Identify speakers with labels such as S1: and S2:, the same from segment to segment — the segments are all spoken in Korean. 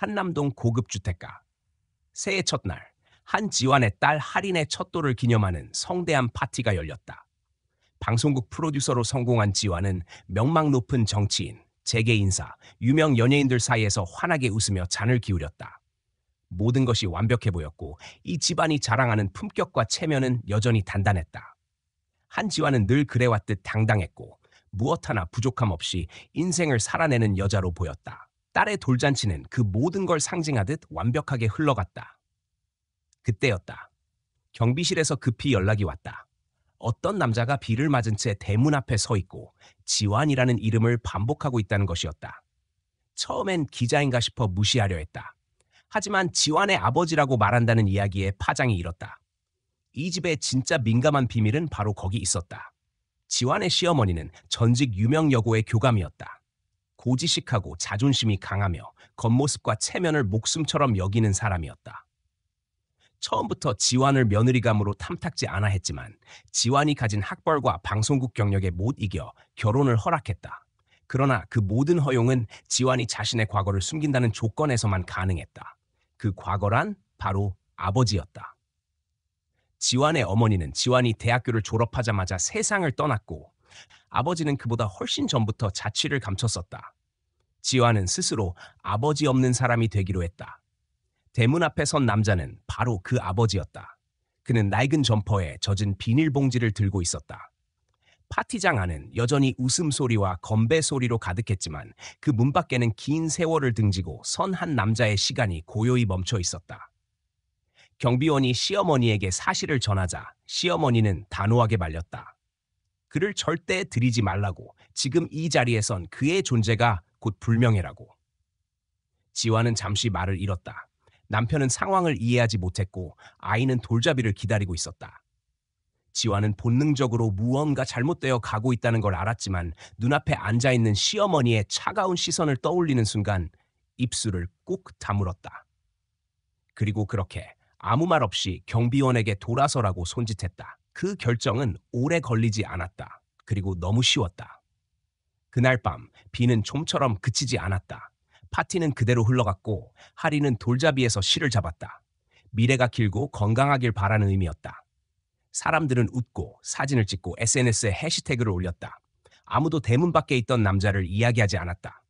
S1: 한남동 고급 주택가. 새해 첫날, 한 지환의 딸 할인의 첫 돌을 기념하는 성대한 파티가 열렸다. 방송국 프로듀서로 성공한 지환은 명망 높은 정치인, 재계 인사, 유명 연예인들 사이에서 환하게 웃으며 잔을 기울였다. 모든 것이 완벽해 보였고 이 집안이 자랑하는 품격과 체면은 여전히 단단했다. 한지환은 늘 그래왔듯 당당했고 무엇 하나 부족함 없이 인생을 살아내는 여자로 보였다. 딸의 돌잔치는 그 모든 걸 상징하듯 완벽하게 흘러갔다. 그때였다. 경비실에서 급히 연락이 왔다. 어떤 남자가 비를 맞은 채 대문 앞에 서 있고 지환이라는 이름을 반복하고 있다는 것이었다. 처음엔 기자인가 싶어 무시하려 했다. 하지만 지환의 아버지라고 말한다는 이야기에 파장이 일었다. 이 집의 진짜 민감한 비밀은 바로 거기 있었다. 지환의 시어머니는 전직 유명 여고의 교감이었다. 고지식하고 자존심이 강하며 겉모습과 체면을 목숨처럼 여기는 사람이었다. 처음부터 지환을 며느리감으로 탐탁지 않아 했지만 지환이 가진 학벌과 방송국 경력에 못 이겨 결혼을 허락했다. 그러나 그 모든 허용은 지환이 자신의 과거를 숨긴다는 조건에서만 가능했다. 그 과거란 바로 아버지였다. 지환의 어머니는 지환이 대학교를 졸업하자마자 세상을 떠났고 아버지는 그보다 훨씬 전부터 자취를 감췄었다. 지환은 스스로 아버지 없는 사람이 되기로 했다. 대문 앞에 선 남자는 바로 그 아버지였다. 그는 낡은 점퍼에 젖은 비닐봉지를 들고 있었다. 파티장 안은 여전히 웃음소리와 건배 소리로 가득했지만 그 문 밖에는 긴 세월을 등지고 선 한 남자의 시간이 고요히 멈춰 있었다. 경비원이 시어머니에게 사실을 전하자 시어머니는 단호하게 말렸다. 그를 절대 들이지 말라고, 지금 이 자리에 선 그의 존재가 곧 불명예라고. 지환은 잠시 말을 잃었다. 남편은 상황을 이해하지 못했고 아이는 돌잡이를 기다리고 있었다. 지환은 본능적으로 무언가 잘못되어 가고 있다는 걸 알았지만 눈앞에 앉아있는 시어머니의 차가운 시선을 떠올리는 순간 입술을 꾹 다물었다. 그리고 그렇게 아무 말 없이 경비원에게 돌아서라고 손짓했다. 그 결정은 오래 걸리지 않았다. 그리고 너무 쉬웠다. 그날 밤 비는 좀처럼 그치지 않았다. 파티는 그대로 흘러갔고 할인은 돌잡이에서 실을 잡았다. 미래가 길고 건강하길 바라는 의미였다. 사람들은 웃고 사진을 찍고 SNS에 해시태그를 올렸다. 아무도 대문 밖에 있던 남자를 이야기하지 않았다.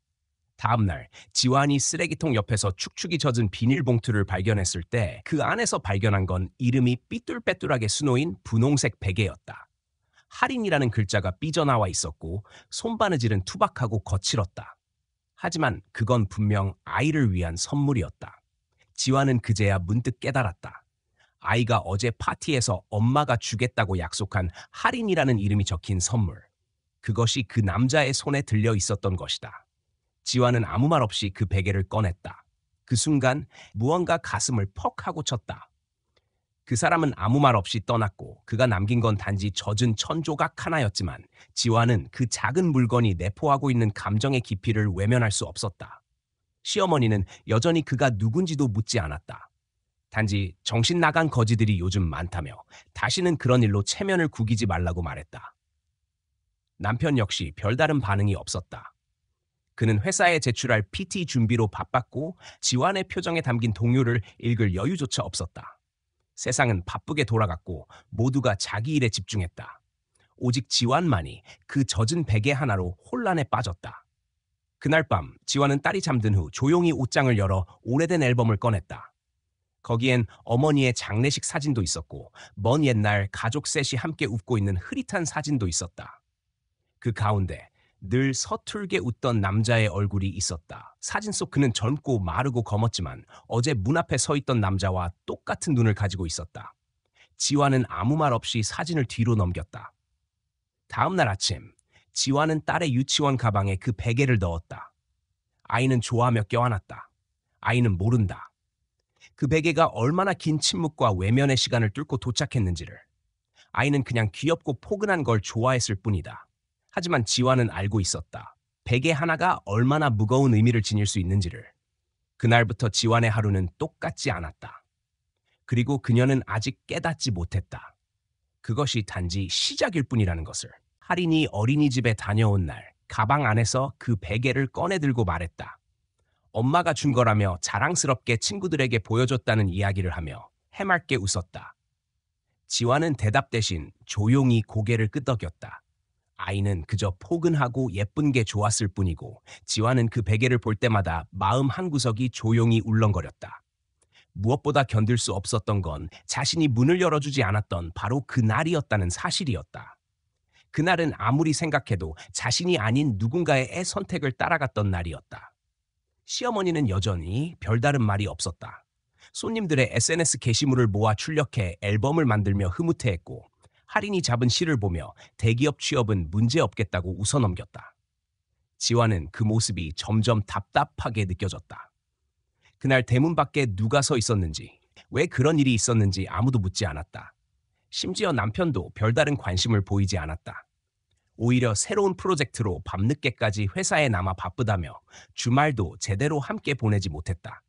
S1: 다음 날 지환이 쓰레기통 옆에서 축축이 젖은 비닐봉투를 발견했을 때 그 안에서 발견한 건 이름이 삐뚤빼뚤하게 수놓인 분홍색 베개였다. 할인이라는 글자가 삐져나와 있었고 손바느질은 투박하고 거칠었다. 하지만 그건 분명 아이를 위한 선물이었다. 지환은 그제야 문득 깨달았다. 아이가 어제 파티에서 엄마가 주겠다고 약속한 할인이라는 이름이 적힌 선물. 그것이 그 남자의 손에 들려 있었던 것이다. 지환은 아무 말 없이 그 베개를 꺼냈다. 그 순간 무언가 가슴을 퍽 하고 쳤다. 그 사람은 아무 말 없이 떠났고 그가 남긴 건 단지 젖은 천조각 하나였지만 지환은 그 작은 물건이 내포하고 있는 감정의 깊이를 외면할 수 없었다. 시어머니는 여전히 그가 누군지도 묻지 않았다. 단지 정신 나간 거지들이 요즘 많다며 다시는 그런 일로 체면을 구기지 말라고 말했다. 남편 역시 별다른 반응이 없었다. 그는 회사에 제출할 PT 준비로 바빴고 지환의 표정에 담긴 동요를 읽을 여유조차 없었다. 세상은 바쁘게 돌아갔고 모두가 자기 일에 집중했다. 오직 지환만이 그 젖은 베개 하나로 혼란에 빠졌다. 그날 밤 지환은 딸이 잠든 후 조용히 옷장을 열어 오래된 앨범을 꺼냈다. 거기엔 어머니의 장례식 사진도 있었고 먼 옛날 가족 셋이 함께 웃고 있는 흐릿한 사진도 있었다. 그 가운데 늘 서툴게 웃던 남자의 얼굴이 있었다. 사진 속 그는 젊고 마르고 검었지만 어제 문 앞에 서 있던 남자와 똑같은 눈을 가지고 있었다. 지환은 아무 말 없이 사진을 뒤로 넘겼다. 다음 날 아침, 지환은 딸의 유치원 가방에 그 베개를 넣었다. 아이는 좋아하며 껴안았다. 아이는 모른다. 그 베개가 얼마나 긴 침묵과 외면의 시간을 뚫고 도착했는지를. 아이는 그냥 귀엽고 포근한 걸 좋아했을 뿐이다. 하지만 지환은 알고 있었다. 베개 하나가 얼마나 무거운 의미를 지닐 수 있는지를. 그날부터 지환의 하루는 똑같지 않았다. 그리고 그녀는 아직 깨닫지 못했다. 그것이 단지 시작일 뿐이라는 것을. 할인이 어린이집에 다녀온 날 가방 안에서 그 베개를 꺼내 들고 말했다. 엄마가 준 거라며 자랑스럽게 친구들에게 보여줬다는 이야기를 하며 해맑게 웃었다. 지완은 대답 대신 조용히 고개를 끄덕였다. 아이는 그저 포근하고 예쁜 게 좋았을 뿐이고 지완은 그 베개를 볼 때마다 마음 한구석이 조용히 울렁거렸다. 무엇보다 견딜 수 없었던 건 자신이 문을 열어주지 않았던 바로 그날이었다는 사실이었다. 그날은 아무리 생각해도 자신이 아닌 누군가의 애 선택을 따라갔던 날이었다. 시어머니는 여전히 별다른 말이 없었다. 손님들의 SNS 게시물을 모아 출력해 앨범을 만들며 흐뭇해했고 할인이 잡은 시를 보며 대기업 취업은 문제없겠다고 웃어넘겼다. 지완은 그 모습이 점점 답답하게 느껴졌다. 그날 대문 밖에 누가 서 있었는지, 왜 그런 일이 있었는지 아무도 묻지 않았다. 심지어 남편도 별다른 관심을 보이지 않았다. 오히려 새로운 프로젝트로 밤늦게까지 회사에 남아 바쁘다며 주말도 제대로 함께 보내지 못했다.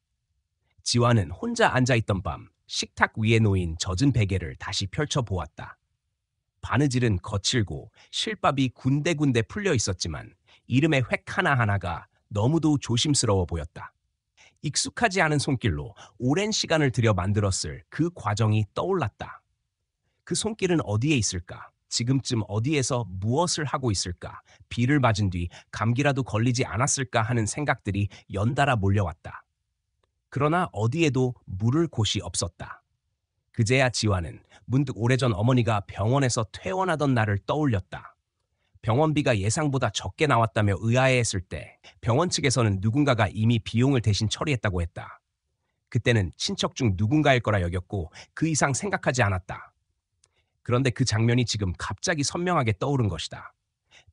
S1: 지완은 혼자 앉아있던 밤 식탁 위에 놓인 젖은 베개를 다시 펼쳐보았다. 바느질은 거칠고 실밥이 군데군데 풀려 있었지만 이름의 획 하나하나가 너무도 조심스러워 보였다. 익숙하지 않은 손길로 오랜 시간을 들여 만들었을 그 과정이 떠올랐다. 그 손길은 어디에 있을까? 지금쯤 어디에서 무엇을 하고 있을까? 비를 맞은 뒤 감기라도 걸리지 않았을까 하는 생각들이 연달아 몰려왔다. 그러나 어디에도 물을 곳이 없었다. 그제야 지완은 문득 오래전 어머니가 병원에서 퇴원하던 날을 떠올렸다. 병원비가 예상보다 적게 나왔다며 의아해했을 때 병원 측에서는 누군가가 이미 비용을 대신 처리했다고 했다. 그때는 친척 중 누군가일 거라 여겼고 그 이상 생각하지 않았다. 그런데 그 장면이 지금 갑자기 선명하게 떠오른 것이다.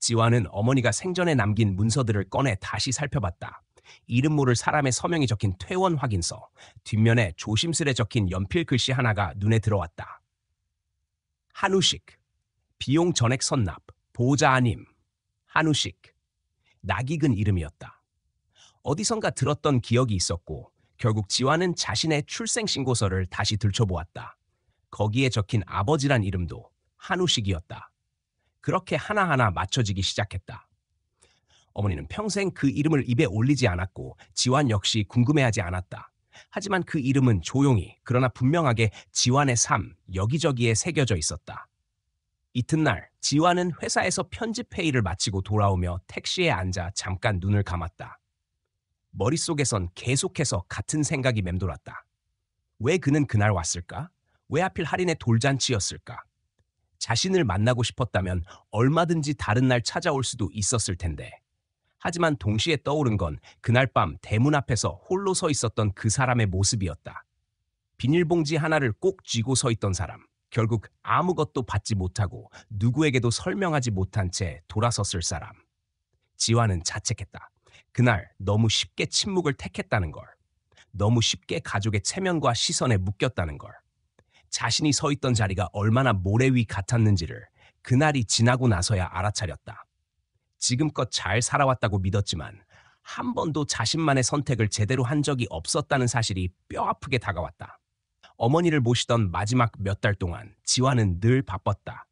S1: 지완은 어머니가 생전에 남긴 문서들을 꺼내 다시 살펴봤다. 이름 모를 사람의 서명이 적힌 퇴원 확인서, 뒷면에 조심스레 적힌 연필 글씨 하나가 눈에 들어왔다. 한우식, 비용 전액 선납, 보호자 아님, 한우식. 낯익은 이름이었다. 어디선가 들었던 기억이 있었고 결국 지완은 자신의 출생신고서를 다시 들춰보았다. 거기에 적힌 아버지란 이름도 한우식이었다. 그렇게 하나하나 맞춰지기 시작했다. 어머니는 평생 그 이름을 입에 올리지 않았고 지완 역시 궁금해하지 않았다. 하지만 그 이름은 조용히 그러나 분명하게 지완의 삶 여기저기에 새겨져 있었다. 이튿날 지완은 회사에서 편집 회의를 마치고 돌아오며 택시에 앉아 잠깐 눈을 감았다. 머릿속에선 계속해서 같은 생각이 맴돌았다. 왜 그는 그날 왔을까? 왜 하필 할인의 돌잔치였을까? 자신을 만나고 싶었다면 얼마든지 다른 날 찾아올 수도 있었을 텐데. 하지만 동시에 떠오른 건 그날 밤 대문 앞에서 홀로 서 있었던 그 사람의 모습이었다. 비닐봉지 하나를 꼭 쥐고 서 있던 사람. 결국 아무것도 받지 못하고 누구에게도 설명하지 못한 채 돌아섰을 사람. 지완은 자책했다. 그날 너무 쉽게 침묵을 택했다는 걸. 너무 쉽게 가족의 체면과 시선에 묶였다는 걸. 자신이 서 있던 자리가 얼마나 모래 위 같았는지를 그날이 지나고 나서야 알아차렸다. 지금껏 잘 살아왔다고 믿었지만 한 번도 자신만의 선택을 제대로 한 적이 없었다는 사실이 뼈아프게 다가왔다. 어머니를 모시던 마지막 몇 달 동안 지완은 늘 바빴다.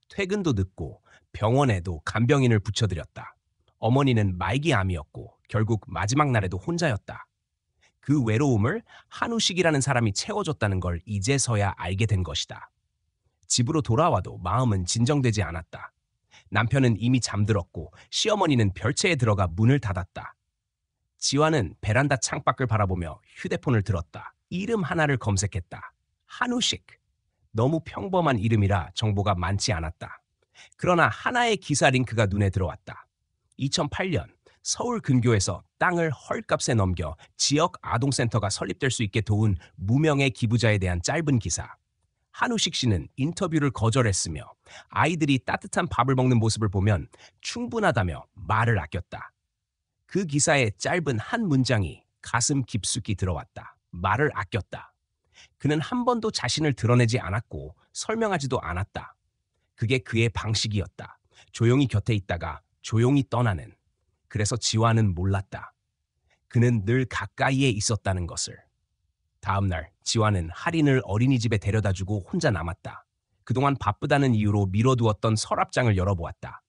S1: 퇴근도 늦고 병원에도 간병인을 붙여드렸다. 어머니는 말기암이었고 결국 마지막 날에도 혼자였다. 그 외로움을 한우식이라는 사람이 채워줬다는 걸 이제서야 알게 된 것이다. 집으로 돌아와도 마음은 진정되지 않았다. 남편은 이미 잠들었고 시어머니는 별채에 들어가 문을 닫았다. 지완은 베란다 창밖을 바라보며 휴대폰을 들었다. 이름 하나를 검색했다. 한우식. 너무 평범한 이름이라 정보가 많지 않았다. 그러나 하나의 기사 링크가 눈에 들어왔다. 2008년 서울 근교에서 땅을 헐값에 넘겨 지역 아동센터가 설립될 수 있게 도운 무명의 기부자에 대한 짧은 기사. 한우식 씨는 인터뷰를 거절했으며 아이들이 따뜻한 밥을 먹는 모습을 보면 충분하다며 말을 아꼈다. 그 기사의 짧은 한 문장이 가슴 깊숙이 들어왔다. 말을 아꼈다. 그는 한 번도 자신을 드러내지 않았고 설명하지도 않았다. 그게 그의 방식이었다. 조용히 곁에 있다가 조용히 떠나는. 그래서 지완은 몰랐다. 그는 늘 가까이에 있었다는 것을. 다음 날 지완은 할인을 어린이집에 데려다주고 혼자 남았다. 그동안 바쁘다는 이유로 미뤄두었던 서랍장을 열어보았다.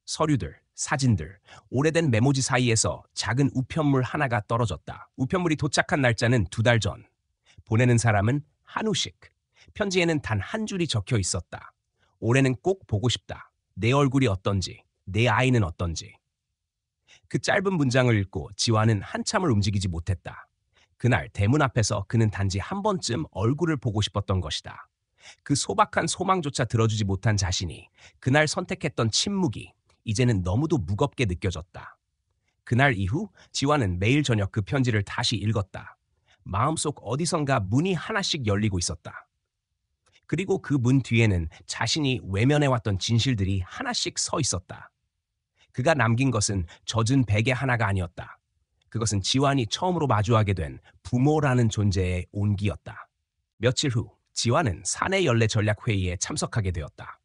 S1: 서류들, 사진들, 오래된 메모지 사이에서 작은 우편물 하나가 떨어졌다. 우편물이 도착한 날짜는 2달 전. 보내는 사람은 한우식. 편지에는 단 한 줄이 적혀 있었다. 올해는 꼭 보고 싶다. 내 얼굴이 어떤지, 내 아이는 어떤지. 그 짧은 문장을 읽고 지화는 한참을 움직이지 못했다. 그날 대문 앞에서 그는 단지 한 번쯤 얼굴을 보고 싶었던 것이다. 그 소박한 소망조차 들어주지 못한 자신이 그날 선택했던 침묵이 이제는 너무도 무겁게 느껴졌다. 그날 이후 지화는 매일 저녁 그 편지를 다시 읽었다. 마음속 어디선가 문이 하나씩 열리고 있었다. 그리고 그 문 뒤에는 자신이 외면해왔던 진실들이 하나씩 서 있었다. 그가 남긴 것은 젖은 베개 하나가 아니었다. 그것은 지환이 처음으로 마주하게 된 부모라는 존재의 온기였다. 며칠 후 지환은 사내 연례 전략 회의에 참석하게 되었다.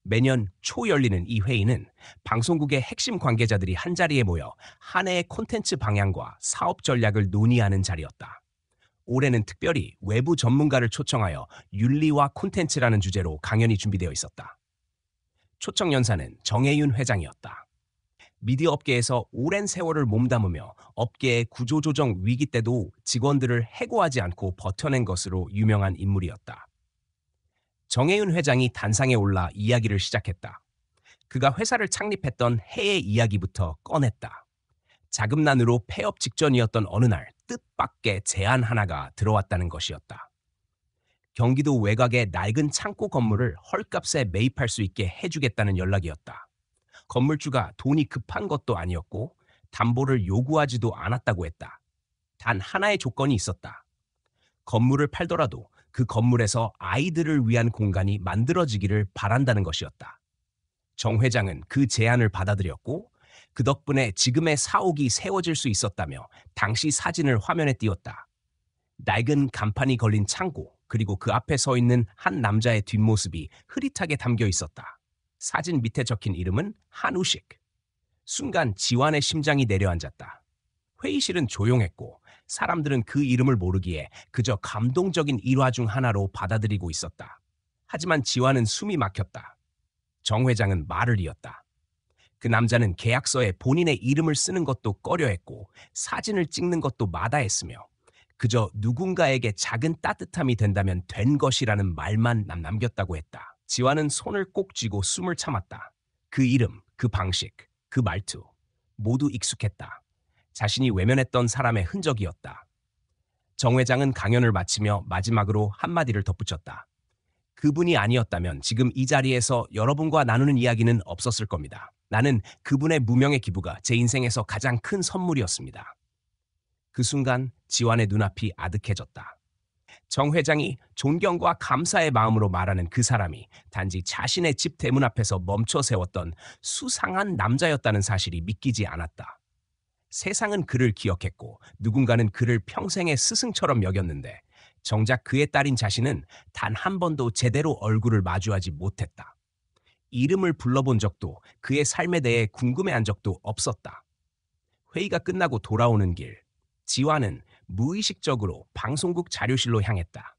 S1: 매년 초 열리는 이 회의는 방송국의 핵심 관계자들이 한자리에 모여 한 해의 콘텐츠 방향과 사업 전략을 논의하는 자리였다. 올해는 특별히 외부 전문가를 초청하여 윤리와 콘텐츠라는 주제로 강연이 준비되어 있었다. 초청 연사는 정혜윤 회장이었다. 미디어 업계에서 오랜 세월을 몸담으며 업계의 구조조정 위기 때도 직원들을 해고하지 않고 버텨낸 것으로 유명한 인물이었다. 정혜윤 회장이 단상에 올라 이야기를 시작했다. 그가 회사를 창립했던 해의 이야기부터 꺼냈다. 자금난으로 폐업 직전이었던 어느 날 뜻밖의 제안 하나가 들어왔다는 것이었다. 경기도 외곽의 낡은 창고 건물을 헐값에 매입할 수 있게 해주겠다는 연락이었다. 건물주가 돈이 급한 것도 아니었고 담보를 요구하지도 않았다고 했다. 단 하나의 조건이 있었다. 건물을 팔더라도 그 건물에서 아이들을 위한 공간이 만들어지기를 바란다는 것이었다. 정 회장은 그 제안을 받아들였고 그 덕분에 지금의 사옥이 세워질 수 있었다며 당시 사진을 화면에 띄웠다. 낡은 간판이 걸린 창고, 그리고 그 앞에 서 있는 한 남자의 뒷모습이 흐릿하게 담겨 있었다. 사진 밑에 적힌 이름은 한우식. 순간 지환의 심장이 내려앉았다. 회의실은 조용했고 사람들은 그 이름을 모르기에 그저 감동적인 일화 중 하나로 받아들이고 있었다. 하지만 지환은 숨이 막혔다. 정 회장은 말을 이었다. 그 남자는 계약서에 본인의 이름을 쓰는 것도 꺼려했고 사진을 찍는 것도 마다했으며 그저 누군가에게 작은 따뜻함이 된다면 된 것이라는 말만 남겼다고 했다. 지환은 손을 꼭 쥐고 숨을 참았다. 그 이름, 그 방식, 그 말투 모두 익숙했다. 자신이 외면했던 사람의 흔적이었다. 정 회장은 강연을 마치며 마지막으로 한마디를 덧붙였다. 그분이 아니었다면 지금 이 자리에서 여러분과 나누는 이야기는 없었을 겁니다. 나는 그분의 무명의 기부가 제 인생에서 가장 큰 선물이었습니다. 그 순간 지환의 눈앞이 아득해졌다. 정 회장이 존경과 감사의 마음으로 말하는 그 사람이 단지 자신의 집 대문 앞에서 멈춰 세웠던 수상한 남자였다는 사실이 믿기지 않았다. 세상은 그를 기억했고 누군가는 그를 평생의 스승처럼 여겼는데 정작 그의 딸인 자신은 단 한 번도 제대로 얼굴을 마주하지 못했다. 이름을 불러본 적도 그의 삶에 대해 궁금해한 적도 없었다. 회의가 끝나고 돌아오는 길, 지환은 무의식적으로 방송국 자료실로 향했다.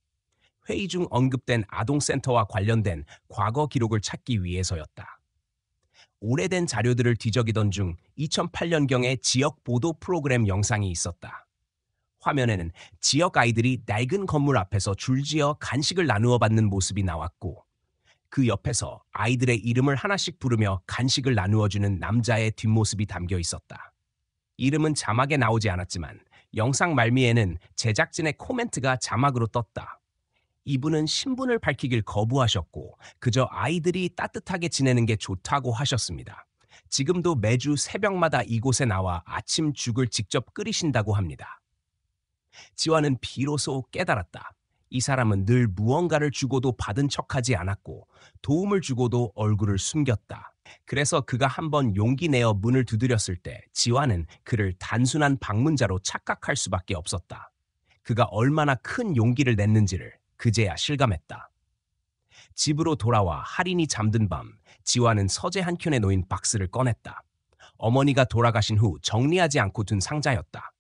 S1: 회의 중 언급된 아동센터와 관련된 과거 기록을 찾기 위해서였다. 오래된 자료들을 뒤적이던 중 2008년경의 지역 보도 프로그램 영상이 있었다. 화면에는 지역 아이들이 낡은 건물 앞에서 줄지어 간식을 나누어 받는 모습이 나왔고 그 옆에서 아이들의 이름을 하나씩 부르며 간식을 나누어주는 남자의 뒷모습이 담겨 있었다. 이름은 자막에 나오지 않았지만 영상 말미에는 제작진의 코멘트가 자막으로 떴다. 이분은 신분을 밝히길 거부하셨고 그저 아이들이 따뜻하게 지내는 게 좋다고 하셨습니다. 지금도 매주 새벽마다 이곳에 나와 아침 죽을 직접 끓이신다고 합니다. 지환은 비로소 깨달았다. 이 사람은 늘 무언가를 주고도 받은 척하지 않았고 도움을 주고도 얼굴을 숨겼다. 그래서 그가 한번 용기 내어 문을 두드렸을 때 지환은 그를 단순한 방문자로 착각할 수밖에 없었다. 그가 얼마나 큰 용기를 냈는지를 그제야 실감했다. 집으로 돌아와 할인이 잠든 밤, 지환은 서재 한 켠에 놓인 박스를 꺼냈다. 어머니가 돌아가신 후 정리하지 않고 둔 상자였다.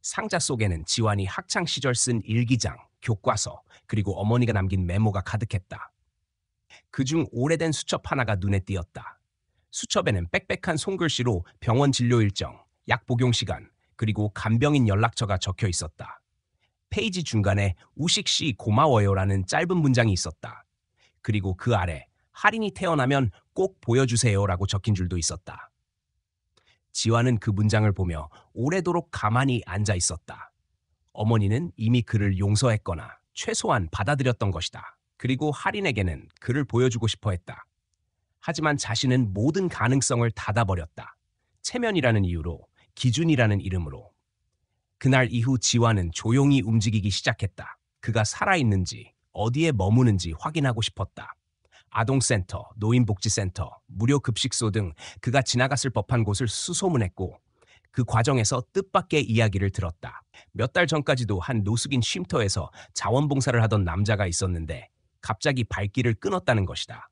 S1: 상자 속에는 지환이 학창 시절 쓴 일기장, 교과서, 그리고 어머니가 남긴 메모가 가득했다. 그중 오래된 수첩 하나가 눈에 띄었다. 수첩에는 빽빽한 손글씨로 병원 진료 일정, 약 복용 시간, 그리고 간병인 연락처가 적혀 있었다. 페이지 중간에 우식 씨 고마워요라는 짧은 문장이 있었다. 그리고 그 아래 할인이 태어나면 꼭 보여주세요라고 적힌 줄도 있었다. 지화는 그 문장을 보며 오래도록 가만히 앉아 있었다. 어머니는 이미 그를 용서했거나 최소한 받아들였던 것이다. 그리고 할인에게는 그를 보여주고 싶어 했다. 하지만 자신은 모든 가능성을 닫아버렸다. 체면이라는 이유로, 기준이라는 이름으로. 그날 이후 지화는 조용히 움직이기 시작했다. 그가 살아있는지, 어디에 머무는지 확인하고 싶었다. 아동센터, 노인복지센터, 무료급식소 등 그가 지나갔을 법한 곳을 수소문했고 그 과정에서 뜻밖의 이야기를 들었다. 몇 달 전까지도 한 노숙인 쉼터에서 자원봉사를 하던 남자가 있었는데 갑자기 발길을 끊었다는 것이다.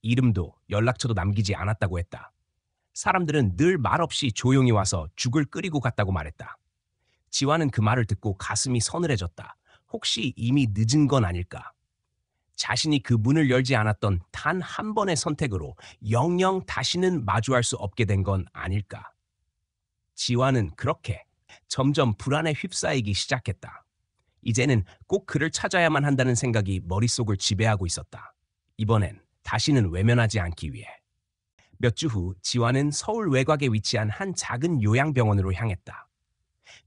S1: 이름도 연락처도 남기지 않았다고 했다. 사람들은 늘 말없이 조용히 와서 죽을 끓이고 갔다고 말했다. 지화는 그 말을 듣고 가슴이 서늘해졌다. 혹시 이미 늦은 건 아닐까? 자신이 그 문을 열지 않았던 단 한 번의 선택으로 영영 다시는 마주할 수 없게 된 건 아닐까? 지화는 그렇게 점점 불안에 휩싸이기 시작했다. 이제는 꼭 그를 찾아야만 한다는 생각이 머릿속을 지배하고 있었다. 이번엔 다시는 외면하지 않기 위해. 몇 주 후 지화는 서울 외곽에 위치한 한 작은 요양병원으로 향했다.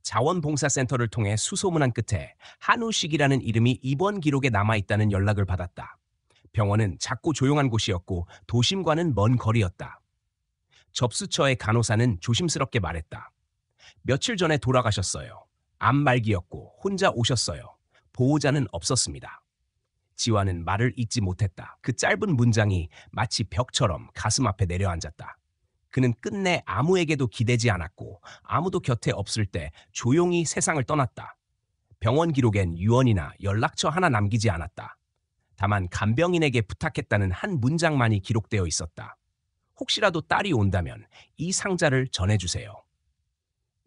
S1: 자원봉사센터를 통해 수소문한 끝에 한우식이라는 이름이 입원 기록에 남아있다는 연락을 받았다. 병원은 작고 조용한 곳이었고 도심과는 먼 거리였다. 접수처의 간호사는 조심스럽게 말했다. 며칠 전에 돌아가셨어요. 암 말기였고 혼자 오셨어요. 보호자는 없었습니다. 지화는 말을 잇지 못했다. 그 짧은 문장이 마치 벽처럼 가슴 앞에 내려앉았다. 그는 끝내 아무에게도 기대지 않았고 아무도 곁에 없을 때 조용히 세상을 떠났다. 병원 기록엔 유언이나 연락처 하나 남기지 않았다. 다만 간병인에게 부탁했다는 한 문장만이 기록되어 있었다. 혹시라도 딸이 온다면 이 상자를 전해주세요.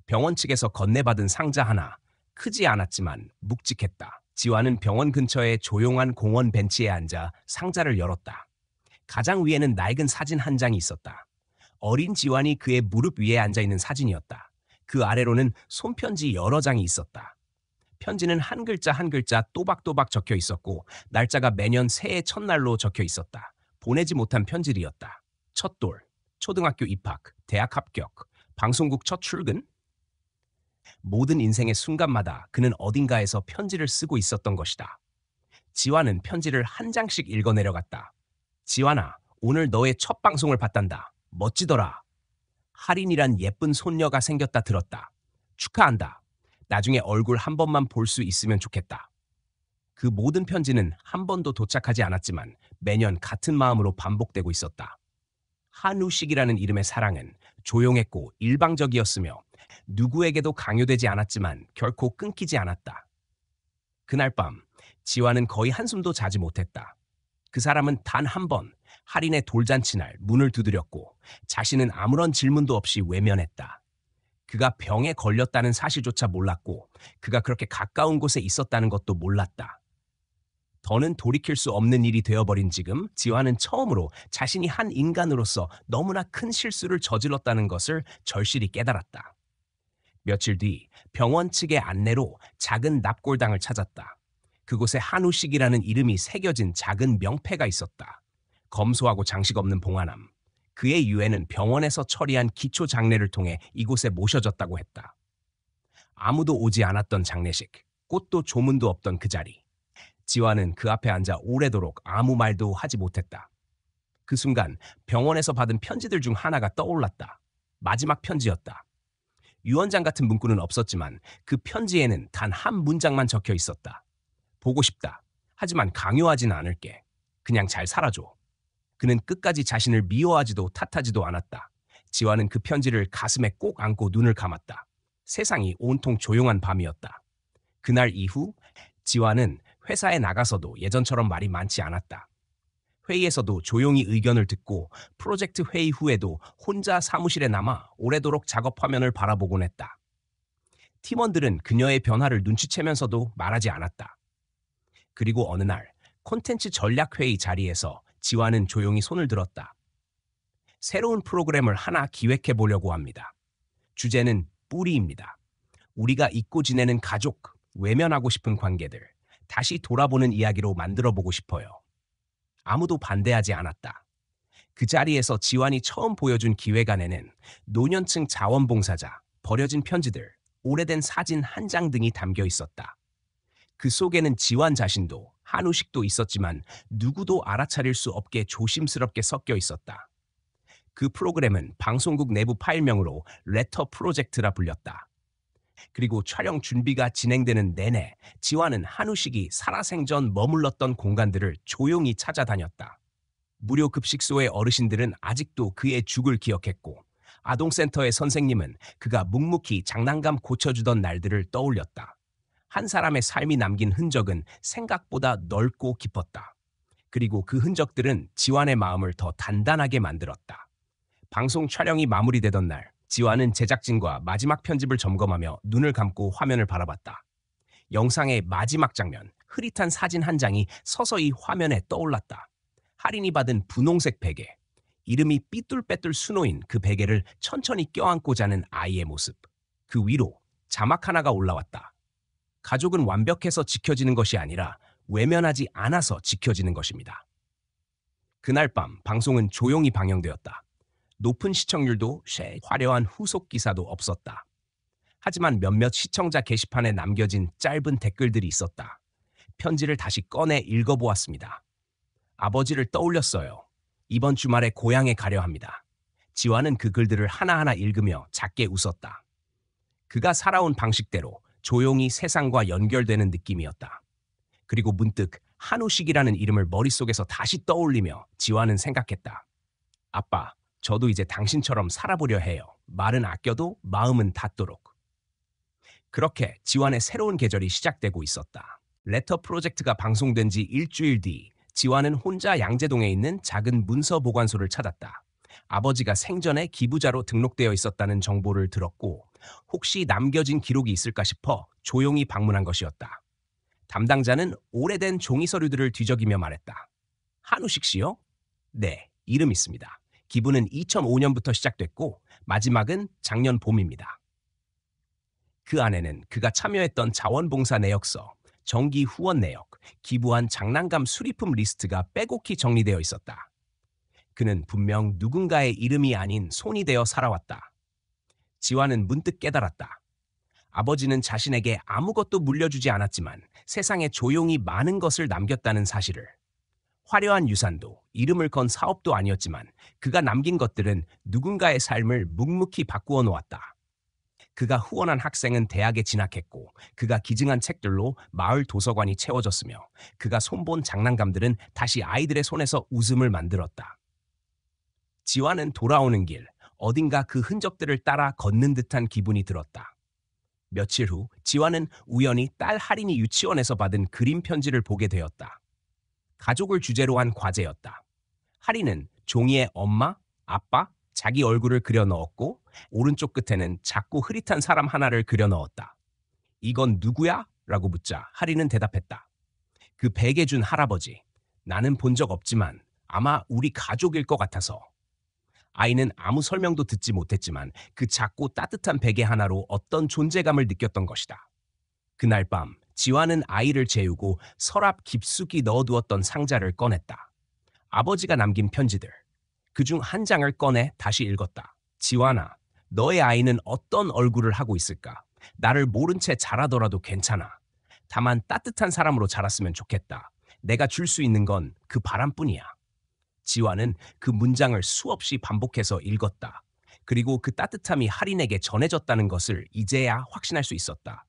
S1: 병원 측에서 건네받은 상자 하나, 크지 않았지만 묵직했다. 지화는 병원 근처의 조용한 공원 벤치에 앉아 상자를 열었다. 가장 위에는 낡은 사진 한 장이 있었다. 어린 지환이 그의 무릎 위에 앉아있는 사진이었다. 그 아래로는 손편지 여러 장이 있었다. 편지는 한 글자 한 글자 또박또박 적혀 있었고 날짜가 매년 새해 첫날로 적혀 있었다. 보내지 못한 편지들이었다. 첫 돌, 초등학교 입학, 대학 합격, 방송국 첫 출근? 모든 인생의 순간마다 그는 어딘가에서 편지를 쓰고 있었던 것이다. 지환은 편지를 한 장씩 읽어 내려갔다. 지환아, 오늘 너의 첫 방송을 봤단다. 멋지더라. 할인이란 예쁜 손녀가 생겼다 들었다. 축하한다. 나중에 얼굴 한 번만 볼 수 있으면 좋겠다. 그 모든 편지는 한 번도 도착하지 않았지만 매년 같은 마음으로 반복되고 있었다. 한우식이라는 이름의 사랑은 조용했고 일방적이었으며 누구에게도 강요되지 않았지만 결코 끊기지 않았다. 그날 밤 지화는 거의 한숨도 자지 못했다. 그 사람은 단 한 번 할인의 돌잔치 날 문을 두드렸고 자신은 아무런 질문도 없이 외면했다. 그가 병에 걸렸다는 사실조차 몰랐고 그가 그렇게 가까운 곳에 있었다는 것도 몰랐다. 더는 돌이킬 수 없는 일이 되어버린 지금 지화는 처음으로 자신이 한 인간으로서 너무나 큰 실수를 저질렀다는 것을 절실히 깨달았다. 며칠 뒤 병원 측의 안내로 작은 납골당을 찾았다. 그곳에 한우식이라는 이름이 새겨진 작은 명패가 있었다. 검소하고 장식 없는 봉화남. 그의 유해는 병원에서 처리한 기초 장례를 통해 이곳에 모셔졌다고 했다. 아무도 오지 않았던 장례식, 꽃도 조문도 없던 그 자리. 지화는 그 앞에 앉아 오래도록 아무 말도 하지 못했다. 그 순간 병원에서 받은 편지들 중 하나가 떠올랐다. 마지막 편지였다. 유언장 같은 문구는 없었지만 그 편지에는 단 한 문장만 적혀 있었다. 보고 싶다. 하지만 강요하진 않을게. 그냥 잘 살아줘. 그는 끝까지 자신을 미워하지도 탓하지도 않았다. 지화는 그 편지를 가슴에 꼭 안고 눈을 감았다. 세상이 온통 조용한 밤이었다. 그날 이후 지화는 회사에 나가서도 예전처럼 말이 많지 않았다. 회의에서도 조용히 의견을 듣고 프로젝트 회의 후에도 혼자 사무실에 남아 오래도록 작업 화면을 바라보곤 했다. 팀원들은 그녀의 변화를 눈치채면서도 말하지 않았다. 그리고 어느 날 콘텐츠 전략회의 자리에서 지화는 조용히 손을 들었다. 새로운 프로그램을 하나 기획해 보려고 합니다. 주제는 뿌리입니다. 우리가 잊고 지내는 가족, 외면하고 싶은 관계들, 다시 돌아보는 이야기로 만들어 보고 싶어요. 아무도 반대하지 않았다. 그 자리에서 지완이 처음 보여준 기획안에는 노년층 자원봉사자, 버려진 편지들, 오래된 사진 한 장 등이 담겨 있었다. 그 속에는 지완 자신도 한우식도 있었지만 누구도 알아차릴 수 없게 조심스럽게 섞여 있었다. 그 프로그램은 방송국 내부 파일명으로 레터 프로젝트라 불렸다. 그리고 촬영 준비가 진행되는 내내 지완은 한우식이 살아생전 머물렀던 공간들을 조용히 찾아다녔다. 무료 급식소의 어르신들은 아직도 그의 죽을 기억했고 아동센터의 선생님은 그가 묵묵히 장난감 고쳐주던 날들을 떠올렸다. 한 사람의 삶이 남긴 흔적은 생각보다 넓고 깊었다. 그리고 그 흔적들은 지완의 마음을 더 단단하게 만들었다. 방송 촬영이 마무리되던 날, 지완은 제작진과 마지막 편집을 점검하며 눈을 감고 화면을 바라봤다. 영상의 마지막 장면, 흐릿한 사진 한 장이 서서히 화면에 떠올랐다. 할인이 받은 분홍색 베개, 이름이 삐뚤빼뚤 수놓인 그 베개를 천천히 껴안고 자는 아이의 모습. 그 위로 자막 하나가 올라왔다. 가족은 완벽해서 지켜지는 것이 아니라 외면하지 않아서 지켜지는 것입니다. 그날 밤 방송은 조용히 방영되었다. 높은 시청률도 화려한 후속 기사도 없었다. 하지만 몇몇 시청자 게시판에 남겨진 짧은 댓글들이 있었다. 편지를 다시 꺼내 읽어보았습니다. 아버지를 떠올렸어요. 이번 주말에 고향에 가려 합니다. 지완은 그 글들을 하나하나 읽으며 작게 웃었다. 그가 살아온 방식대로 조용히 세상과 연결되는 느낌이었다. 그리고 문득 한우식이라는 이름을 머릿속에서 다시 떠올리며 지완은 생각했다. 아빠, 저도 이제 당신처럼 살아보려 해요. 말은 아껴도 마음은 닿도록. 그렇게 지완의 새로운 계절이 시작되고 있었다. 레터 프로젝트가 방송된 지 일주일 뒤 지완은 혼자 양재동에 있는 작은 문서 보관소를 찾았다. 아버지가 생전에 기부자로 등록되어 있었다는 정보를 들었고 혹시 남겨진 기록이 있을까 싶어 조용히 방문한 것이었다. 담당자는 오래된 종이 서류들을 뒤적이며 말했다. 한우식 씨요? 네, 이름 있습니다. 기부는 2005년부터 시작됐고 마지막은 작년 봄입니다. 그 안에는 그가 참여했던 자원봉사 내역서, 정기 후원 내역, 기부한 장난감 수리품 리스트가 빼곡히 정리되어 있었다. 그는 분명 누군가의 이름이 아닌 손이 되어 살아왔다. 지완은 문득 깨달았다. 아버지는 자신에게 아무것도 물려주지 않았지만 세상에 조용히 많은 것을 남겼다는 사실을. 화려한 유산도 이름을 건 사업도 아니었지만 그가 남긴 것들은 누군가의 삶을 묵묵히 바꾸어 놓았다. 그가 후원한 학생은 대학에 진학했고 그가 기증한 책들로 마을 도서관이 채워졌으며 그가 손본 장난감들은 다시 아이들의 손에서 웃음을 만들었다. 지완은 돌아오는 길 어딘가 그 흔적들을 따라 걷는 듯한 기분이 들었다. 며칠 후 지완은 우연히 딸 할인이 유치원에서 받은 그림 편지를 보게 되었다. 가족을 주제로 한 과제였다. 할인은 종이에 엄마, 아빠, 자기 얼굴을 그려 넣었고 오른쪽 끝에는 작고 흐릿한 사람 하나를 그려 넣었다. 이건 누구야? 라고 묻자 할인은 대답했다. 그 베개 준 할아버지. 나는 본 적 없지만 아마 우리 가족일 것 같아서. 아이는 아무 설명도 듣지 못했지만 그 작고 따뜻한 베개 하나로 어떤 존재감을 느꼈던 것이다. 그날 밤 지완은 아이를 재우고 서랍 깊숙이 넣어두었던 상자를 꺼냈다. 아버지가 남긴 편지들. 그중 한 장을 꺼내 다시 읽었다. 지완아, 너의 아이는 어떤 얼굴을 하고 있을까? 나를 모른 채 자라더라도 괜찮아. 다만 따뜻한 사람으로 자랐으면 좋겠다. 내가 줄 수 있는 건 그 바람뿐이야. 지완은 그 문장을 수없이 반복해서 읽었다. 그리고 그 따뜻함이 할인에게 전해졌다는 것을 이제야 확신할 수 있었다.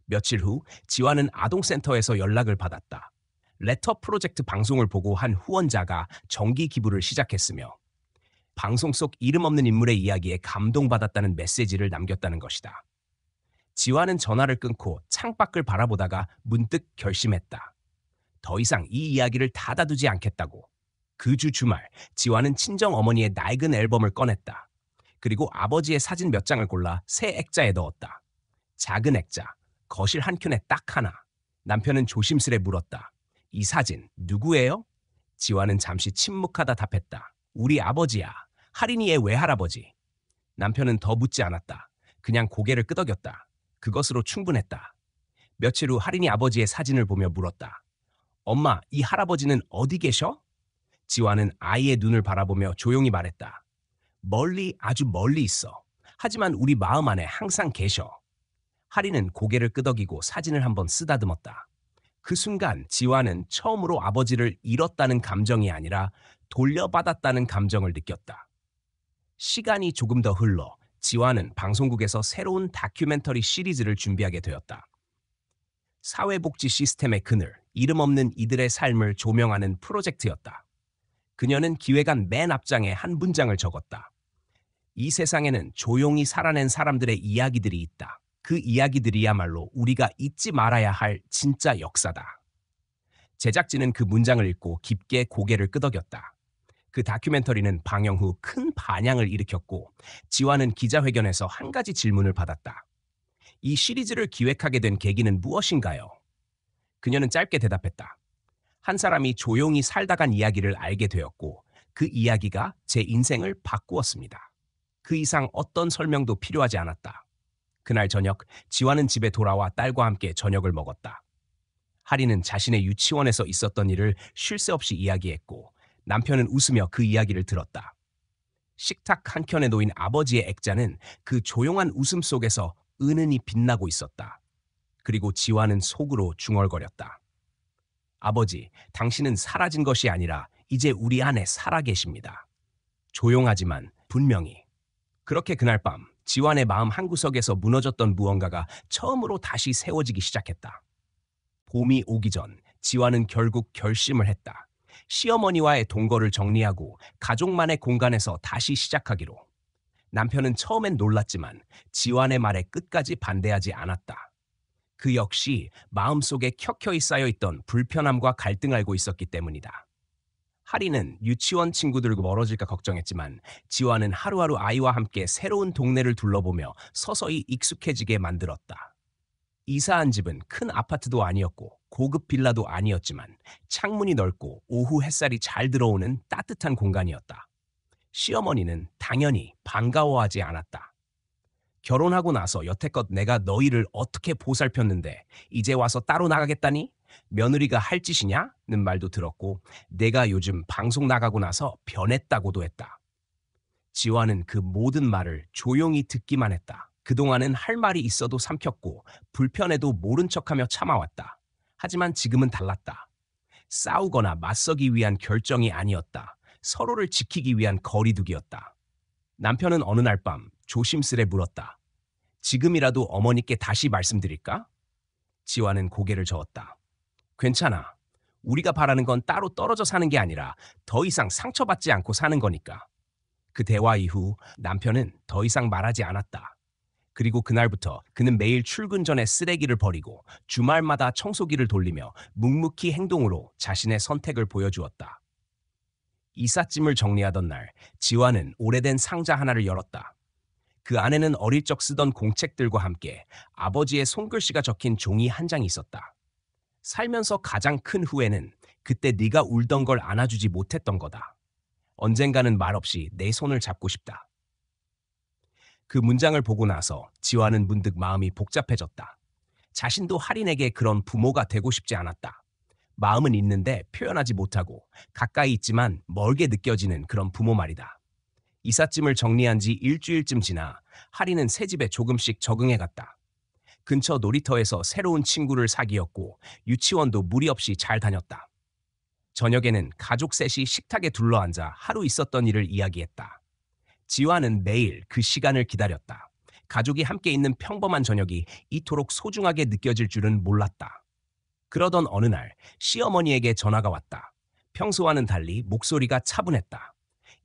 S1: 며칠 후 지완은 아동센터에서 연락을 받았다. 레터 프로젝트 방송을 보고 한 후원자가 정기 기부를 시작했으며 방송 속 이름 없는 인물의 이야기에 감동받았다는 메시지를 남겼다는 것이다. 지완은 전화를 끊고 창밖을 바라보다가 문득 결심했다. 더 이상 이 이야기를 닫아두지 않겠다고. 그 주 주말 지완은 친정 어머니의 낡은 앨범을 꺼냈다. 그리고 아버지의 사진 몇 장을 골라 새 액자에 넣었다. 작은 액자, 거실 한켠에 딱 하나. 남편은 조심스레 물었다. 이 사진 누구예요? 지완은 잠시 침묵하다 답했다. 우리 아버지야. 할인이의 외할아버지. 남편은 더 묻지 않았다. 그냥 고개를 끄덕였다. 그것으로 충분했다. 며칠 후 할인이 아버지의 사진을 보며 물었다. 엄마, 이 할아버지는 어디 계셔? 지화는 아이의 눈을 바라보며 조용히 말했다. 멀리, 아주 멀리 있어. 하지만 우리 마음 안에 항상 계셔. 할인은 고개를 끄덕이고 사진을 한번 쓰다듬었다. 그 순간 지화는 처음으로 아버지를 잃었다는 감정이 아니라 돌려받았다는 감정을 느꼈다. 시간이 조금 더 흘러 지화는 방송국에서 새로운 다큐멘터리 시리즈를 준비하게 되었다. 사회복지 시스템의 그늘, 이름 없는 이들의 삶을 조명하는 프로젝트였다. 그녀는 기획안 맨 앞장에 한 문장을 적었다. 이 세상에는 조용히 살아낸 사람들의 이야기들이 있다. 그 이야기들이야말로 우리가 잊지 말아야 할 진짜 역사다. 제작진은 그 문장을 읽고 깊게 고개를 끄덕였다. 그 다큐멘터리는 방영 후 큰 반향을 일으켰고 지화는 기자회견에서 한 가지 질문을 받았다. 이 시리즈를 기획하게 된 계기는 무엇인가요? 그녀는 짧게 대답했다. 한 사람이 조용히 살다 간 이야기를 알게 되었고 그 이야기가 제 인생을 바꾸었습니다. 그 이상 어떤 설명도 필요하지 않았다. 그날 저녁 지화는 집에 돌아와 딸과 함께 저녁을 먹었다. 할인은 자신의 유치원에서 있었던 일을 쉴 새 없이 이야기했고 남편은 웃으며 그 이야기를 들었다. 식탁 한켠에 놓인 아버지의 액자는 그 조용한 웃음 속에서 은은히 빛나고 있었다. 그리고 지화는 속으로 중얼거렸다. 아버지, 당신은 사라진 것이 아니라 이제 우리 안에 살아 계십니다. 조용하지만 분명히. 그렇게 그날 밤 지환의 마음 한구석에서 무너졌던 무언가가 처음으로 다시 세워지기 시작했다. 봄이 오기 전 지환은 결국 결심을 했다. 시어머니와의 동거를 정리하고 가족만의 공간에서 다시 시작하기로. 남편은 처음엔 놀랐지만 지환의 말에 끝까지 반대하지 않았다. 그 역시 마음속에 켜켜이 쌓여있던 불편함과 갈등을 알고 있었기 때문이다. 하리는 유치원 친구들과 멀어질까 걱정했지만 지화는 하루하루 아이와 함께 새로운 동네를 둘러보며 서서히 익숙해지게 만들었다. 이사한 집은 큰 아파트도 아니었고 고급 빌라도 아니었지만 창문이 넓고 오후 햇살이 잘 들어오는 따뜻한 공간이었다. 시어머니는 당연히 반가워하지 않았다. 결혼하고 나서 여태껏 내가 너희를 어떻게 보살폈는데 이제 와서 따로 나가겠다니? 며느리가 할 짓이냐? 는 말도 들었고 내가 요즘 방송 나가고 나서 변했다고도 했다. 지화는 그 모든 말을 조용히 듣기만 했다. 그동안은 할 말이 있어도 삼켰고 불편해도 모른 척하며 참아왔다. 하지만 지금은 달랐다. 싸우거나 맞서기 위한 결정이 아니었다. 서로를 지키기 위한 거리두기였다. 남편은 어느 날 밤 조심스레 물었다. 지금이라도 어머니께 다시 말씀드릴까? 지화는 고개를 저었다. 괜찮아. 우리가 바라는 건 따로 떨어져 사는 게 아니라 더 이상 상처받지 않고 사는 거니까. 그 대화 이후 남편은 더 이상 말하지 않았다. 그리고 그날부터 그는 매일 출근 전에 쓰레기를 버리고 주말마다 청소기를 돌리며 묵묵히 행동으로 자신의 선택을 보여주었다. 이삿짐을 정리하던 날 지화는 오래된 상자 하나를 열었다. 그 안에는 어릴 적 쓰던 공책들과 함께 아버지의 손글씨가 적힌 종이 한 장이 있었다. 살면서 가장 큰 후회는 그때 네가 울던 걸 안아주지 못했던 거다. 언젠가는 말없이 내 손을 잡고 싶다. 그 문장을 보고 나서 지화는 문득 마음이 복잡해졌다. 자신도 할인에게 그런 부모가 되고 싶지 않았다. 마음은 있는데 표현하지 못하고 가까이 있지만 멀게 느껴지는 그런 부모 말이다. 이삿짐을 정리한 지 일주일쯤 지나 할인은 새 집에 조금씩 적응해갔다. 근처 놀이터에서 새로운 친구를 사귀었고 유치원도 무리 없이 잘 다녔다. 저녁에는 가족 셋이 식탁에 둘러앉아 하루 있었던 일을 이야기했다. 지화는 매일 그 시간을 기다렸다. 가족이 함께 있는 평범한 저녁이 이토록 소중하게 느껴질 줄은 몰랐다. 그러던 어느 날 시어머니에게 전화가 왔다. 평소와는 달리 목소리가 차분했다.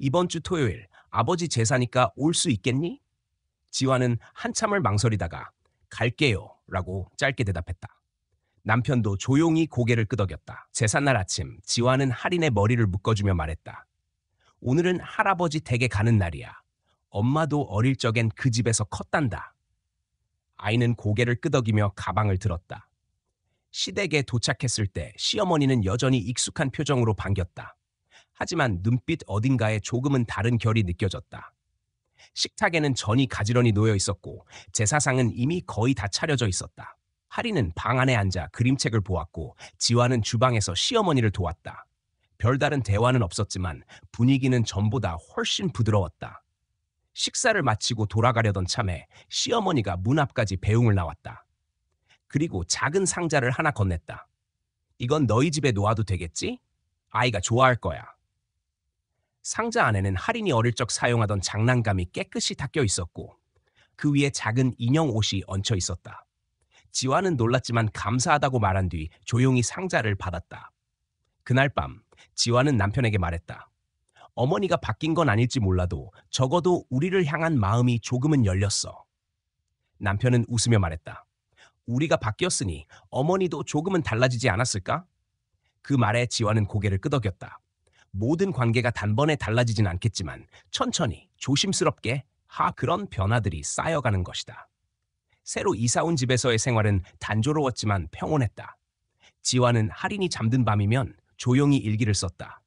S1: 이번 주 토요일 아버지 제사니까 올 수 있겠니? 지화는 한참을 망설이다가 갈게요 라고 짧게 대답했다. 남편도 조용히 고개를 끄덕였다. 제삿날 아침 지화는 할인의 머리를 묶어주며 말했다. 오늘은 할아버지 댁에 가는 날이야. 엄마도 어릴 적엔 그 집에서 컸단다. 아이는 고개를 끄덕이며 가방을 들었다. 시댁에 도착했을 때 시어머니는 여전히 익숙한 표정으로 반겼다. 하지만 눈빛 어딘가에 조금은 다른 결이 느껴졌다. 식탁에는 전이 가지런히 놓여 있었고 제사상은 이미 거의 다 차려져 있었다. 하리는 방 안에 앉아 그림책을 보았고 지화는 주방에서 시어머니를 도왔다. 별다른 대화는 없었지만 분위기는 전보다 훨씬 부드러웠다. 식사를 마치고 돌아가려던 참에 시어머니가 문 앞까지 배웅을 나왔다. 그리고 작은 상자를 하나 건넸다. 이건 너희 집에 놓아도 되겠지? 아이가 좋아할 거야. 상자 안에는 할인이 어릴 적 사용하던 장난감이 깨끗이 닦여 있었고 그 위에 작은 인형 옷이 얹혀 있었다. 지화는 놀랐지만 감사하다고 말한 뒤 조용히 상자를 받았다. 그날 밤 지화는 남편에게 말했다. 어머니가 바뀐 건 아닐지 몰라도 적어도 우리를 향한 마음이 조금은 열렸어. 남편은 웃으며 말했다. 우리가 바뀌었으니 어머니도 조금은 달라지지 않았을까? 그 말에 지화는 고개를 끄덕였다. 모든 관계가 단번에 달라지진 않겠지만 천천히 조심스럽게 그런 변화들이 쌓여가는 것이다. 새로 이사 온 집에서의 생활은 단조로웠지만 평온했다. 지화는 할인이 잠든 밤이면 조용히 일기를 썼다.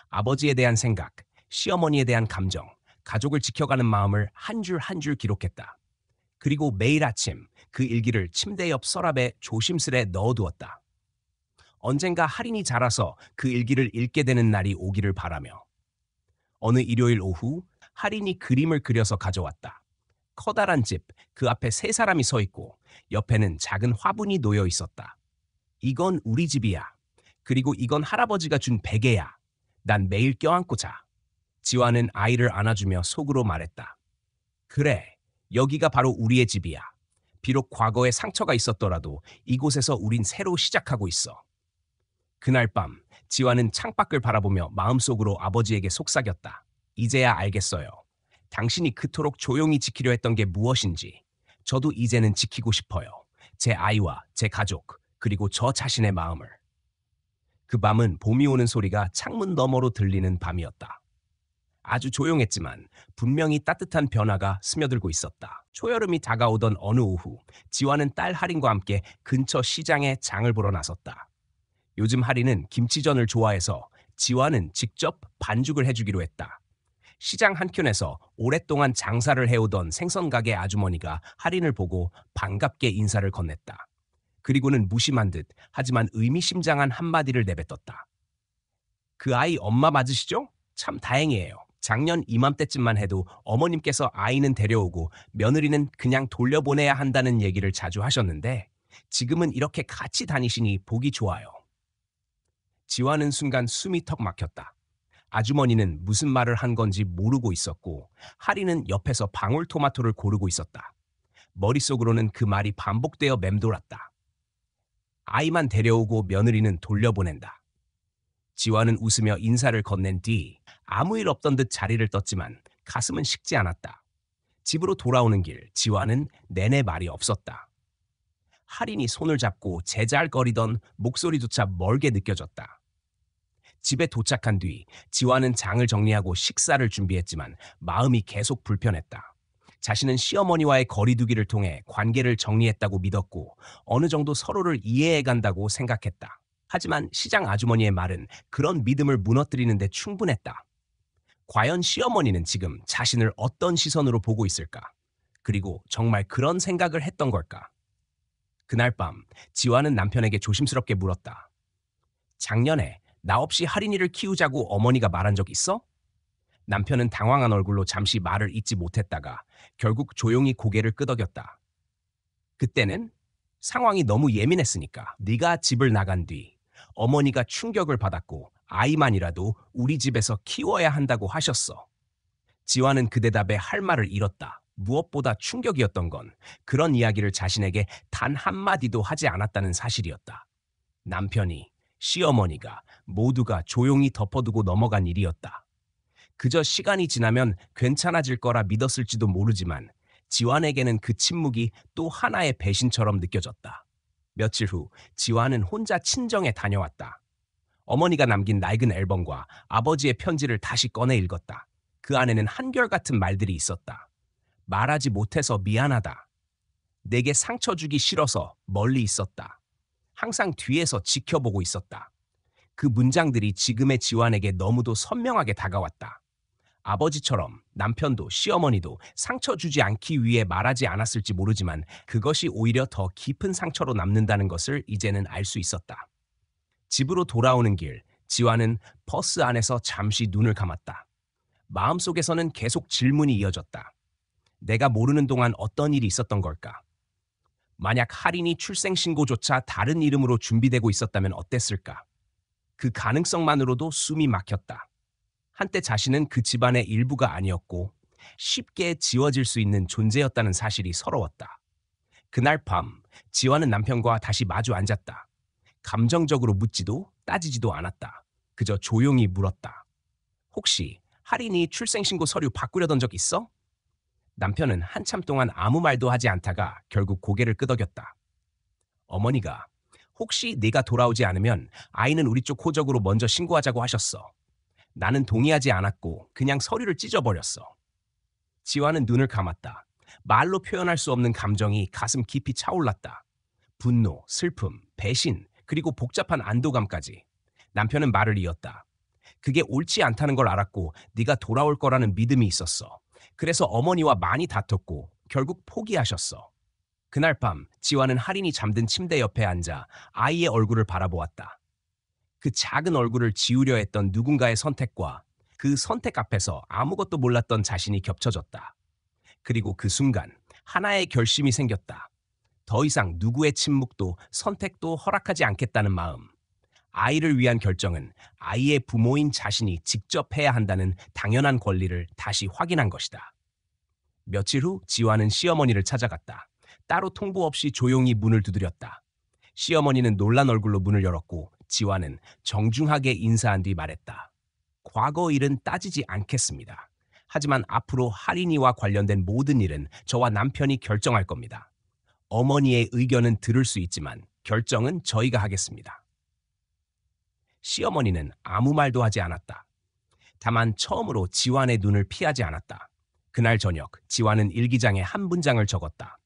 S1: 아버지에 대한 생각, 시어머니에 대한 감정, 가족을 지켜가는 마음을 한 줄 한 줄 기록했다. 그리고 매일 아침 그 일기를 침대 옆 서랍에 조심스레 넣어두었다. 언젠가 할인이 자라서 그 일기를 읽게 되는 날이 오기를 바라며. 어느 일요일 오후 할인이 그림을 그려서 가져왔다. 커다란 집, 그 앞에 세 사람이 서 있고 옆에는 작은 화분이 놓여 있었다. 이건 우리 집이야. 그리고 이건 할아버지가 준 베개야. 난 매일 껴안고 자. 지화는 아이를 안아주며 속으로 말했다. 그래, 여기가 바로 우리의 집이야. 비록 과거에 상처가 있었더라도 이곳에서 우린 새로 시작하고 있어. 그날 밤 지화는 창밖을 바라보며 마음속으로 아버지에게 속삭였다. 이제야 알겠어요. 당신이 그토록 조용히 지키려 했던 게 무엇인지. 저도 이제는 지키고 싶어요. 제 아이와 제 가족, 그리고 저 자신의 마음을. 그 밤은 봄이 오는 소리가 창문 너머로 들리는 밤이었다. 아주 조용했지만 분명히 따뜻한 변화가 스며들고 있었다. 초여름이 다가오던 어느 오후, 지화는 딸 할인과 함께 근처 시장에 장을 보러 나섰다. 요즘 할인은 김치전을 좋아해서 지화는 직접 반죽을 해주기로 했다. 시장 한켠에서 오랫동안 장사를 해오던 생선가게 아주머니가 할인을 보고 반갑게 인사를 건넸다. 그리고는 무심한 듯 하지만 의미심장한 한마디를 내뱉었다. 그 아이 엄마 맞으시죠? 참 다행이에요. 작년 이맘때쯤만 해도 어머님께서 아이는 데려오고 며느리는 그냥 돌려보내야 한다는 얘기를 자주 하셨는데 지금은 이렇게 같이 다니시니 보기 좋아요. 지화는 순간 숨이 턱 막혔다. 아주머니는 무슨 말을 한 건지 모르고 있었고 할인은 옆에서 방울토마토를 고르고 있었다. 머릿속으로는 그 말이 반복되어 맴돌았다. 아이만 데려오고 며느리는 돌려보낸다. 지화는 웃으며 인사를 건넨 뒤 아무 일 없던 듯 자리를 떴지만 가슴은 식지 않았다. 집으로 돌아오는 길 지화는 내내 말이 없었다. 할인이 손을 잡고 제잘거리던 목소리조차 멀게 느껴졌다. 집에 도착한 뒤 지화는 장을 정리하고 식사를 준비했지만 마음이 계속 불편했다. 자신은 시어머니와의 거리두기를 통해 관계를 정리했다고 믿었고 어느 정도 서로를 이해해간다고 생각했다. 하지만 시장 아주머니의 말은 그런 믿음을 무너뜨리는 데 충분했다. 과연 시어머니는 지금 자신을 어떤 시선으로 보고 있을까? 그리고 정말 그런 생각을 했던 걸까? 그날 밤 지화는 남편에게 조심스럽게 물었다. 작년에 나 없이 할인이를 키우자고 어머니가 말한 적 있어? 남편은 당황한 얼굴로 잠시 말을 잇지 못했다가 결국 조용히 고개를 끄덕였다. 그때는 상황이 너무 예민했으니까 네가 집을 나간 뒤 어머니가 충격을 받았고 아이만이라도 우리 집에서 키워야 한다고 하셨어. 지화는 그 대답에 할 말을 잃었다. 무엇보다 충격이었던 건 그런 이야기를 자신에게 단 한마디도 하지 않았다는 사실이었다. 남편이, 시어머니가 모두가 조용히 덮어두고 넘어간 일이었다. 그저 시간이 지나면 괜찮아질 거라 믿었을지도 모르지만 지환에게는 그 침묵이 또 하나의 배신처럼 느껴졌다. 며칠 후 지환은 혼자 친정에 다녀왔다. 어머니가 남긴 낡은 앨범과 아버지의 편지를 다시 꺼내 읽었다. 그 안에는 한결같은 말들이 있었다. 말하지 못해서 미안하다. 내게 상처 주기 싫어서 멀리 있었다. 항상 뒤에서 지켜보고 있었다. 그 문장들이 지금의 지완에게 너무도 선명하게 다가왔다. 아버지처럼 남편도 시어머니도 상처 주지 않기 위해 말하지 않았을지 모르지만 그것이 오히려 더 깊은 상처로 남는다는 것을 이제는 알 수 있었다. 집으로 돌아오는 길, 지완은 버스 안에서 잠시 눈을 감았다. 마음속에서는 계속 질문이 이어졌다. 내가 모르는 동안 어떤 일이 있었던 걸까? 만약 할인이 출생신고조차 다른 이름으로 준비되고 있었다면 어땠을까? 그 가능성만으로도 숨이 막혔다. 한때 자신은 그 집안의 일부가 아니었고 쉽게 지워질 수 있는 존재였다는 사실이 서러웠다. 그날 밤, 지완은 남편과 다시 마주 앉았다. 감정적으로 묻지도 따지지도 않았다. 그저 조용히 물었다. 혹시 할인이 출생신고 서류 바꾸려던 적 있어? 남편은 한참 동안 아무 말도 하지 않다가 결국 고개를 끄덕였다. 어머니가 혹시 네가 돌아오지 않으면 아이는 우리 쪽 호적으로 먼저 신고하자고 하셨어. 나는 동의하지 않았고 그냥 서류를 찢어버렸어. 지완은 눈을 감았다. 말로 표현할 수 없는 감정이 가슴 깊이 차올랐다. 분노, 슬픔, 배신, 그리고 복잡한 안도감까지. 남편은 말을 이었다. 그게 옳지 않다는 걸 알았고 네가 돌아올 거라는 믿음이 있었어. 그래서 어머니와 많이 다퉜고 결국 포기하셨어. 그날 밤 지완은 할인이 잠든 침대 옆에 앉아 아이의 얼굴을 바라보았다. 그 작은 얼굴을 지우려 했던 누군가의 선택과 그 선택 앞에서 아무것도 몰랐던 자신이 겹쳐졌다. 그리고 그 순간 하나의 결심이 생겼다. 더 이상 누구의 침묵도 선택도 허락하지 않겠다는 마음. 아이를 위한 결정은 아이의 부모인 자신이 직접 해야 한다는 당연한 권리를 다시 확인한 것이다. 며칠 후 지완은 시어머니를 찾아갔다. 따로 통보 없이 조용히 문을 두드렸다. 시어머니는 놀란 얼굴로 문을 열었고 지완은 정중하게 인사한 뒤 말했다. 과거 일은 따지지 않겠습니다. 하지만 앞으로 할인이와 관련된 모든 일은 저와 남편이 결정할 겁니다. 어머니의 의견은 들을 수 있지만 결정은 저희가 하겠습니다. 시어머니는 아무 말도 하지 않았다. 다만 처음으로 지완의 눈을 피하지 않았다. 그날 저녁 지완은 일기장에 한 문장을 적었다.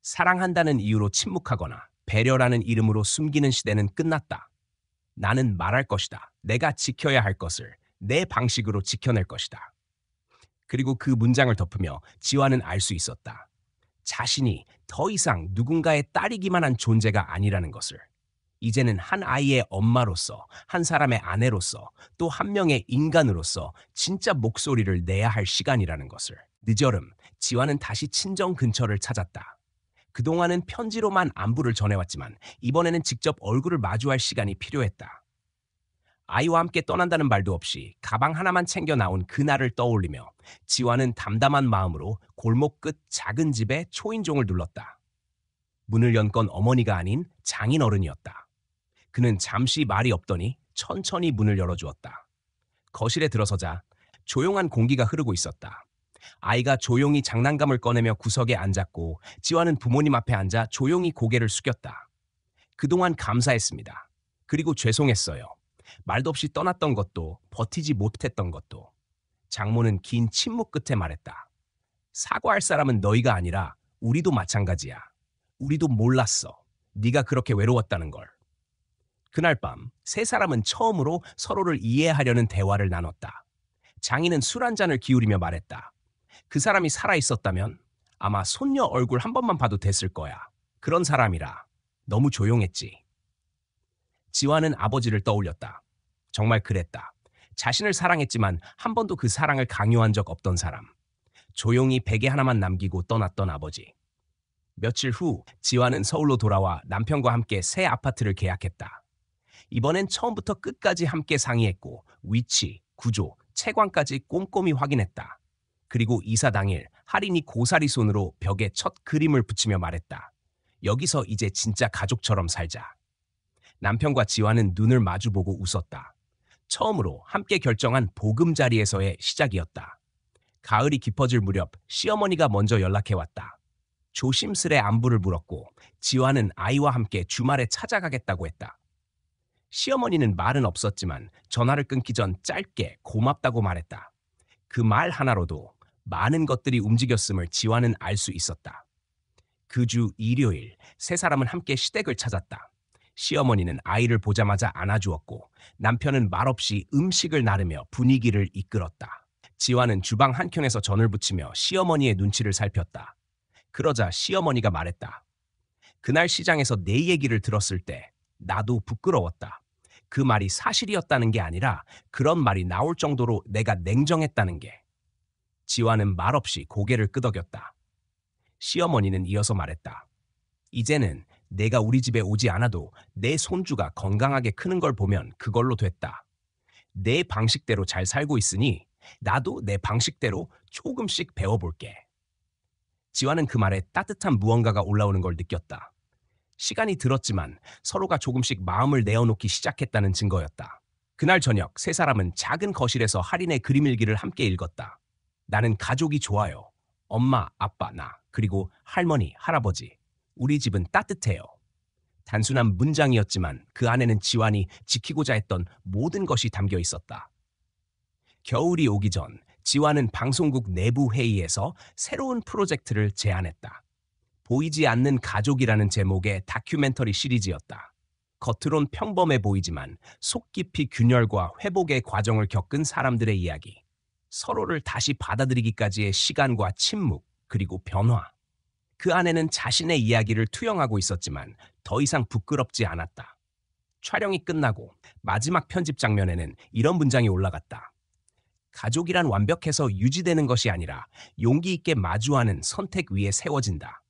S1: 사랑한다는 이유로 침묵하거나 배려라는 이름으로 숨기는 시대는 끝났다. 나는 말할 것이다. 내가 지켜야 할 것을 내 방식으로 지켜낼 것이다. 그리고 그 문장을 덮으며 지완은 알 수 있었다. 자신이 더 이상 누군가의 딸이기만 한 존재가 아니라는 것을. 이제는 한 아이의 엄마로서, 한 사람의 아내로서, 또 한 명의 인간으로서 진짜 목소리를 내야 할 시간이라는 것을. 늦여름, 지완은 다시 친정 근처를 찾았다. 그동안은 편지로만 안부를 전해왔지만 이번에는 직접 얼굴을 마주할 시간이 필요했다. 아이와 함께 떠난다는 말도 없이 가방 하나만 챙겨 나온 그날을 떠올리며 지완은 담담한 마음으로 골목 끝 작은 집에 초인종을 눌렀다. 문을 연 건 어머니가 아닌 장인 어른이었다. 그는 잠시 말이 없더니 천천히 문을 열어주었다. 거실에 들어서자 조용한 공기가 흐르고 있었다. 아이가 조용히 장난감을 꺼내며 구석에 앉았고 지완은 부모님 앞에 앉아 조용히 고개를 숙였다. 그동안 감사했습니다. 그리고 죄송했어요. 말도 없이 떠났던 것도 버티지 못했던 것도. 장모는 긴 침묵 끝에 말했다. 사과할 사람은 너희가 아니라 우리도 마찬가지야. 우리도 몰랐어. 네가 그렇게 외로웠다는 걸. 그날 밤 세 사람은 처음으로 서로를 이해하려는 대화를 나눴다. 장인은 술 한 잔을 기울이며 말했다. 그 사람이 살아있었다면 아마 손녀 얼굴 한 번만 봐도 됐을 거야. 그런 사람이라 너무 조용했지. 지완은 아버지를 떠올렸다. 정말 그랬다. 자신을 사랑했지만 한 번도 그 사랑을 강요한 적 없던 사람. 조용히 베개 하나만 남기고 떠났던 아버지. 며칠 후 지완은 서울로 돌아와 남편과 함께 새 아파트를 계약했다. 이번엔 처음부터 끝까지 함께 상의했고 위치, 구조, 채광까지 꼼꼼히 확인했다. 그리고 이사 당일 할인이 고사리 손으로 벽에 첫 그림을 붙이며 말했다. 여기서 이제 진짜 가족처럼 살자. 남편과 지완은 눈을 마주보고 웃었다. 처음으로 함께 결정한 보금자리에서의 시작이었다. 가을이 깊어질 무렵 시어머니가 먼저 연락해왔다. 조심스레 안부를 물었고 지완은 아이와 함께 주말에 찾아가겠다고 했다. 시어머니는 말은 없었지만 전화를 끊기 전 짧게 고맙다고 말했다. 그 말 하나로도 많은 것들이 움직였음을 지완은 알 수 있었다. 그 주 일요일 세 사람은 함께 시댁을 찾았다. 시어머니는 아이를 보자마자 안아주었고 남편은 말없이 음식을 나르며 분위기를 이끌었다. 지화는 주방 한켠에서 전을 부치며 시어머니의 눈치를 살폈다. 그러자 시어머니가 말했다. 그날 시장에서 내 얘기를 들었을 때 나도 부끄러웠다. 그 말이 사실이었다는 게 아니라 그런 말이 나올 정도로 내가 냉정했다는 게. 지화는 말없이 고개를 끄덕였다. 시어머니는 이어서 말했다. 이제는 내가 우리 집에 오지 않아도 내 손주가 건강하게 크는 걸 보면 그걸로 됐다. 내 방식대로 잘 살고 있으니 나도 내 방식대로 조금씩 배워볼게. 지화는 그 말에 따뜻한 무언가가 올라오는 걸 느꼈다. 시간이 들었지만 서로가 조금씩 마음을 내어놓기 시작했다는 증거였다. 그날 저녁 세 사람은 작은 거실에서 할인의 그림일기를 함께 읽었다. 나는 가족이 좋아요. 엄마, 아빠, 나, 그리고 할머니, 할아버지. 우리 집은 따뜻해요. 단순한 문장이었지만 그 안에는 지환이 지키고자 했던 모든 것이 담겨 있었다. 겨울이 오기 전 지환은 방송국 내부 회의에서 새로운 프로젝트를 제안했다. 보이지 않는 가족이라는 제목의 다큐멘터리 시리즈였다. 겉으론 평범해 보이지만 속 깊이 균열과 회복의 과정을 겪은 사람들의 이야기. 서로를 다시 받아들이기까지의 시간과 침묵, 그리고 변화. 그 안에는 자신의 이야기를 투영하고 있었지만 더 이상 부끄럽지 않았다. 촬영이 끝나고 마지막 편집 장면에는 이런 문장이 올라갔다. 가족이란 완벽해서 유지되는 것이 아니라 용기 있게 마주하는 선택 위에 세워진다.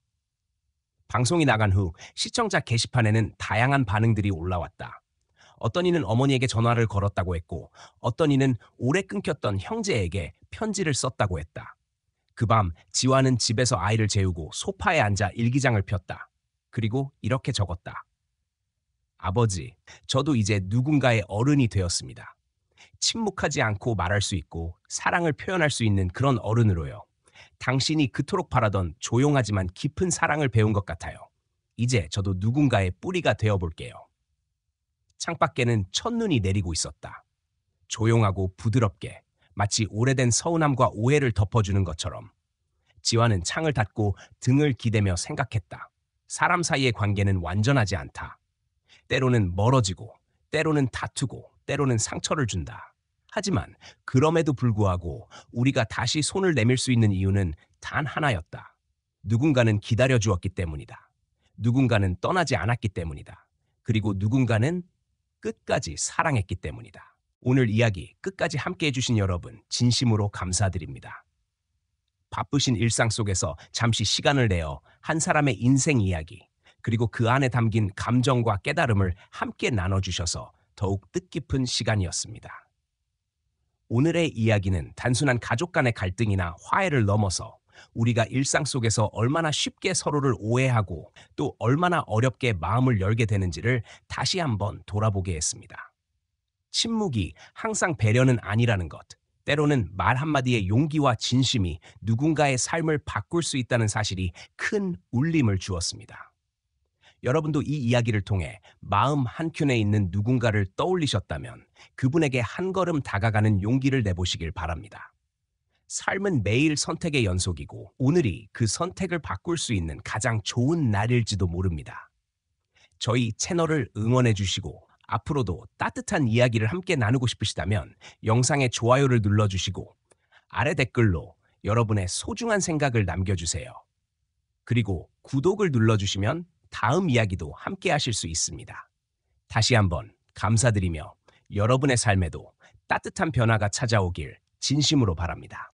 S1: 방송이 나간 후 시청자 게시판에는 다양한 반응들이 올라왔다. 어떤 이는 어머니에게 전화를 걸었다고 했고 어떤 이는 오래 끊겼던 형제에게 편지를 썼다고 했다. 그 밤 지화는 집에서 아이를 재우고 소파에 앉아 일기장을 폈다. 그리고 이렇게 적었다. 아버지, 저도 이제 누군가의 어른이 되었습니다. 침묵하지 않고 말할 수 있고 사랑을 표현할 수 있는 그런 어른으로요. 당신이 그토록 바라던 조용하지만 깊은 사랑을 배운 것 같아요. 이제 저도 누군가의 뿌리가 되어볼게요. 창밖에는 첫눈이 내리고 있었다. 조용하고 부드럽게 마치 오래된 서운함과 오해를 덮어주는 것처럼. 지화는 창을 닫고 등을 기대며 생각했다. 사람 사이의 관계는 완전하지 않다. 때로는 멀어지고, 때로는 다투고, 때로는 상처를 준다. 하지만 그럼에도 불구하고 우리가 다시 손을 내밀 수 있는 이유는 단 하나였다. 누군가는 기다려 주었기 때문이다. 누군가는 떠나지 않았기 때문이다. 그리고 누군가는 끝까지 사랑했기 때문이다. 오늘 이야기 끝까지 함께 해주신 여러분 진심으로 감사드립니다. 바쁘신 일상 속에서 잠시 시간을 내어 한 사람의 인생 이야기 그리고 그 안에 담긴 감정과 깨달음을 함께 나눠주셔서 더욱 뜻깊은 시간이었습니다. 오늘의 이야기는 단순한 가족 간의 갈등이나 화해를 넘어서 우리가 일상 속에서 얼마나 쉽게 서로를 오해하고 또 얼마나 어렵게 마음을 열게 되는지를 다시 한번 돌아보게 했습니다. 침묵이 항상 배려는 아니라는 것, 때로는 말 한마디의 용기와 진심이 누군가의 삶을 바꿀 수 있다는 사실이 큰 울림을 주었습니다. 여러분도 이 이야기를 통해 마음 한켠에 있는 누군가를 떠올리셨다면 그분에게 한 걸음 다가가는 용기를 내보시길 바랍니다. 삶은 매일 선택의 연속이고 오늘이 그 선택을 바꿀 수 있는 가장 좋은 날일지도 모릅니다. 저희 채널을 응원해 주시고 앞으로도 따뜻한 이야기를 함께 나누고 싶으시다면 영상에 좋아요를 눌러주시고 아래 댓글로 여러분의 소중한 생각을 남겨주세요. 그리고 구독을 눌러주시면 다음 이야기도 함께 하실 수 있습니다. 다시 한번 감사드리며 여러분의 삶에도 따뜻한 변화가 찾아오길 진심으로 바랍니다.